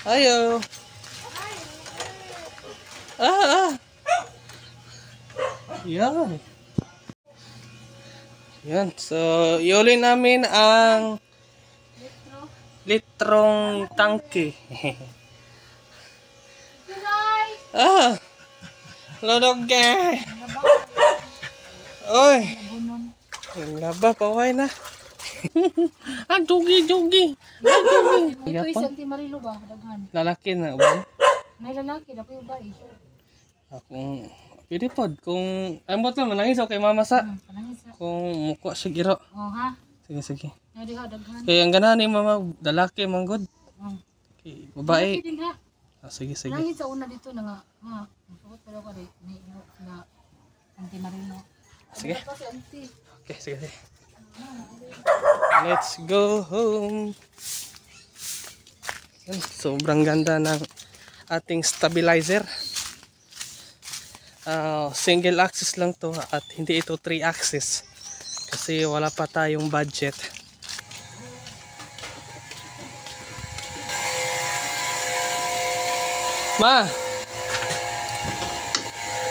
Ayo. Ah. Yan. Yan. So, iuli namin ang litrong tangke. Lodogge. Oy. Laba, paway na. Dugi. Ito isang timarilo ba? Daghan. Lalaki na ba? May lalaki na po yung bae. Kung pwede pod kung ambot lang manangis okay mama sa. Kung muko siya giro. Oh ha. Sige. Nadi ha daghan. Kaya ang ganahan ni mama lalaki man good. Okay, babae. Sige. Nangis sa una dito na nga. Ha. Suot pa daw ka na anti-marino. Sige. Okay, sige. Let's go home. Sobrang ganda ng ating stabilizer. Single axis lang to at hindi ito 3 axis kasi wala pa tayong budget. Ma,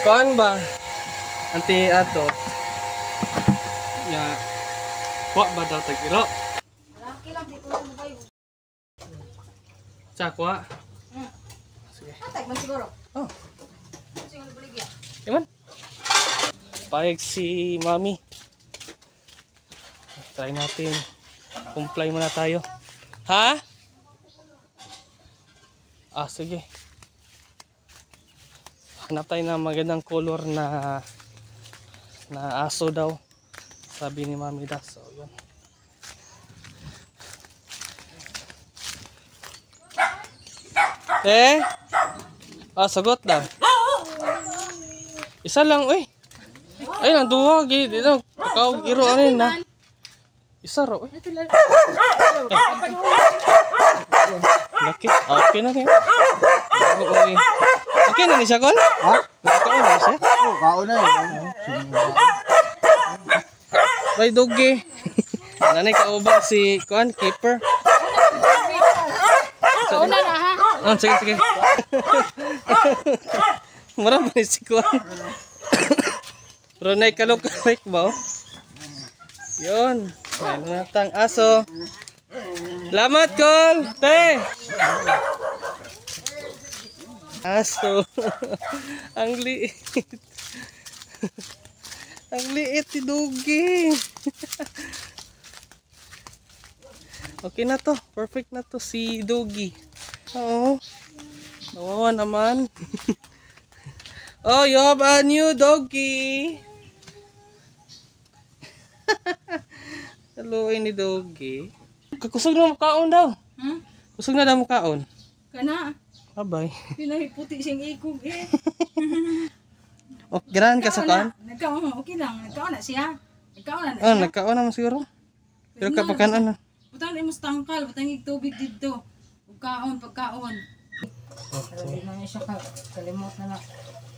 kuan ba anti ato ya wa ba daw tagiro Laki lang dito mo kayo. Sakwa. Sige. Atay man siguro. Oh, Siguro buligya. Iman. Payag si Mami. Try natin. Comply muna tayo. Ha? Sige. Hanap tayo ng magandang color na aso daw. Sabi ni Mami da. So, yun. Sagot daw. Isa lang, uy. Ay, ang duwa, dito. Ikaw, giro, ano yun, na? Isa ro, uy. Laki, okay na niya. Okay na ni siya, Kon? Ha? Nakaon na siya? Oo, kaon na yun. Ay, dogi. Nanay, kaubang si, Kon, keeper. Una na ha. Sige. Marami ni si Kon. Ronay kalok-kalok ba? Yun. May natang aso. Lamat, Kol! Te! Aso. Ang liit. Ang liit si Dugi. Okay na to. Perfect na to si Dugi. Oo. Nawawa naman. Oh, you have a new doggy. Haluin ni Doggy. Kusog na makaon daw. Kusog na daw makaon. Kana. Bye-bye. Pinahiputi siyang ikog eh. Ganahan ka sa kan? Nagkaon, okay lang. Nagkaon na siya. Nagkaon na Oh, siya. nagkaon naman siguro. Pero kapag kanan na. Butang na imong tangkal, butang yung tubig dito. Pagkaon. Pero di na siya kalimot na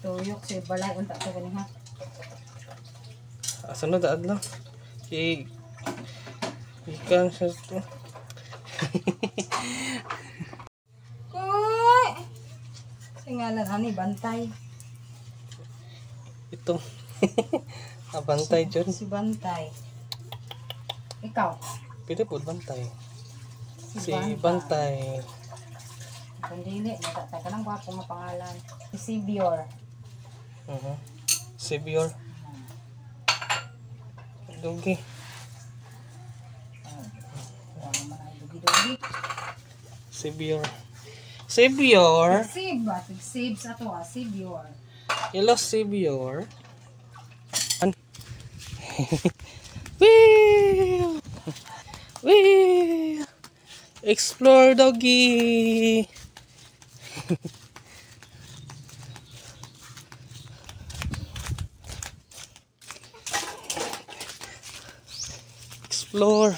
tuyok sa balay unta sa kaniha. Sunod adlaw. Ikan sa to. Koy! Singalan ani bantay. Ito. Bantay dyan. Si bantay. Ikaw. Pwede po bantay. Si Bantay. Kandili, natatay ka ng gwapo mo pangalan. Si Sibior. Savior. Dugi. Dugi-dugi. Savior. Sib ba? Sib sa to ah. Sibior. Hello, Savior. Whee! Explore, doggy. Explore.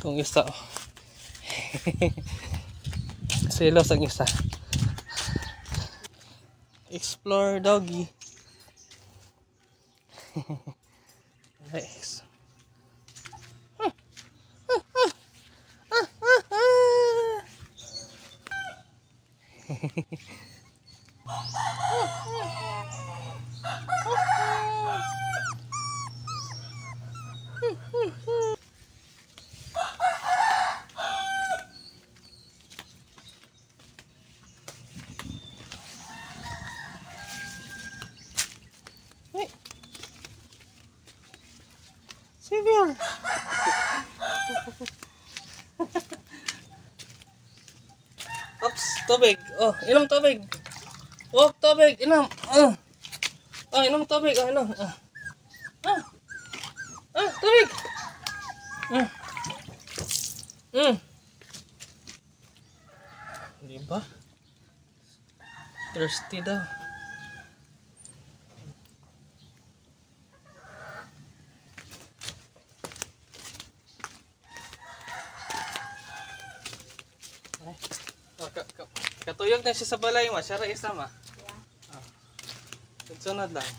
Kung isa. Selos ang isa. Explore, doggy. Nice. Hey. Xavier. Ops, tubig. Oh, inom tubig. Oh, tubig, inom. Oh. Oh, inom tubig. Oh, inom. Oh. Ah. Ah, tubig. Mm. Mm. Diba? Thirsty daw. Ay. Oh, katuyog na siya sa balay mo. Siya rin isa ma. Oh. Sunod lang.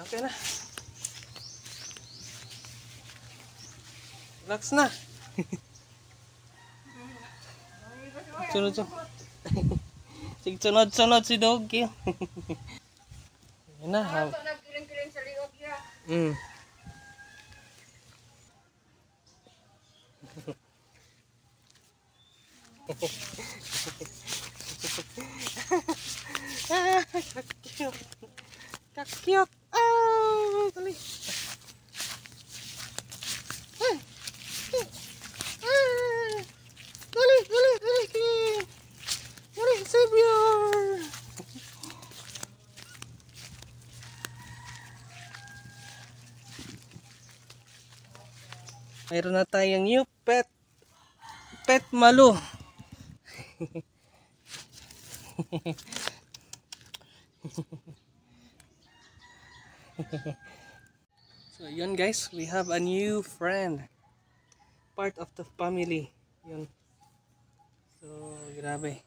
Okay na. Relax na. Sunod-sunod. Sige, sunod-sunod si Doggy. Yan na. Nagkiling-kiling sa liog niya. Mm. Cute. Cute. Oh, dali. Ay. Ay. Dali, dali, dali. Dali, Xavier. Mayroon na tayong new pet. Pet Malu. So yun guys, we have a new friend. Part of the family. Yun. So grabe.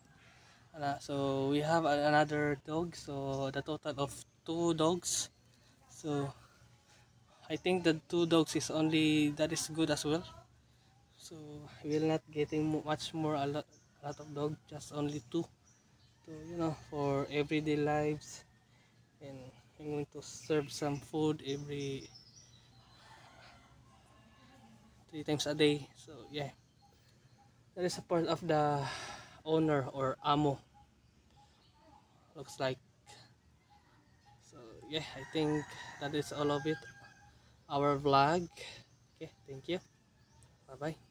So we have another dog. So the total of 2 dogs. So I think the 2 dogs is only that is good as well. So we will not getting much more a lot of dog, just only 2. So you know, for everyday lives, and I'm going to serve some food every 3 times a day. So yeah, that is a part of the owner or amo, looks like. So yeah, I think that is all of it, our vlog. Okay, thank you, bye bye.